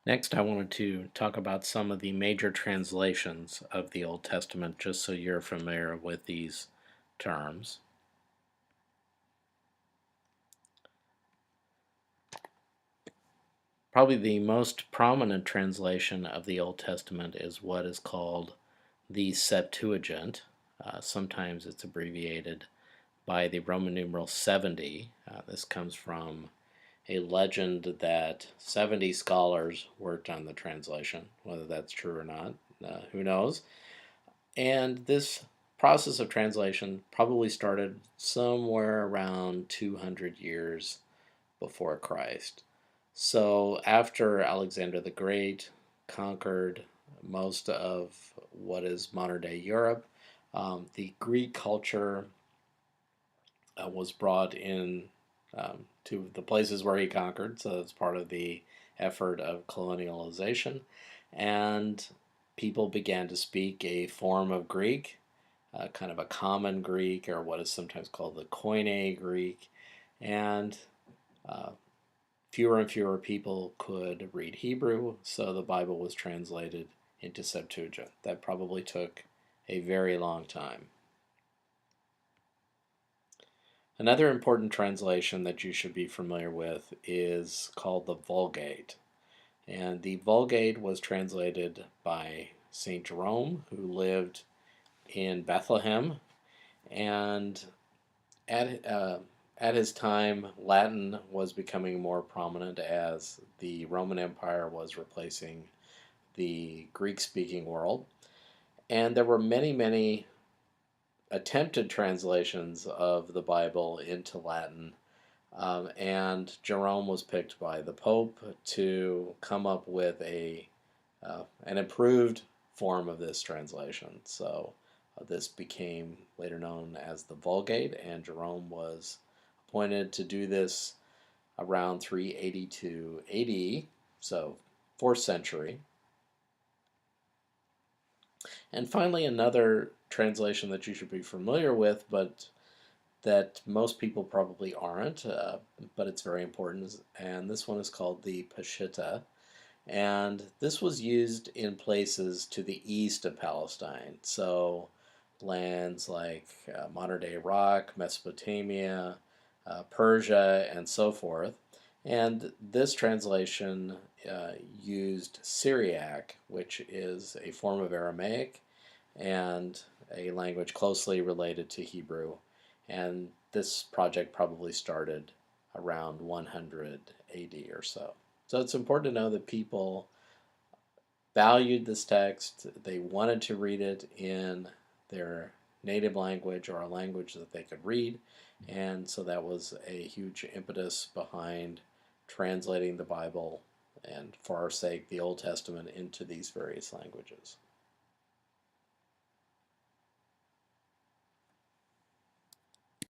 Next, I wanted to talk about some of the major translations of the Old Testament, just so you're familiar with these terms. Probably the most prominent translation of the Old Testament is what is called the Septuagint. Sometimes it's abbreviated by the Roman numeral 70. This comes from a legend that 70 scholars worked on the translation. Whether that's true or not, who knows? And this process of translation probably started somewhere around 200 years before Christ. So after Alexander the Great conquered most of what is modern day Europe, the Greek culture was brought in to the places where he conquered. So it's part of the effort of colonialization. And people began to speak a form of Greek, kind of a common Greek, or what is sometimes called the Koine Greek. And uh, fewer and fewer people could read Hebrew, so the Bible was translated into Septuagint. That probably took a very long time. Another important translation that you should be familiar with is called the Vulgate. And the Vulgate was translated by St. Jerome, who lived in Bethlehem. And at, uh, at his time, Latin was becoming more prominent as the Roman Empire was replacing the Greek speaking world. And there were many, many attempted translations of the Bible into Latin. And Jerome was picked by the Pope to come up with an improved form of this translation. So this became later known as the Vulgate, and Jerome was appointed to do this around 382 AD, so 4th century. And finally, another translation that you should be familiar with, but that most people probably aren't, but it's very important, and this one is called the Peshitta. And this was used in places to the east of Palestine. So lands like modern day Iraq, Mesopotamia, Persia, and so forth. And this translation used Syriac, which is a form of Aramaic and a language closely related to Hebrew. And this project probably started around 100 AD or so. So it's important to know that people valued this text. They wanted to read it in their native language or a language that they could read. And so that was a huge impetus behind translating the Bible and, for our sake, the Old Testament into these various languages.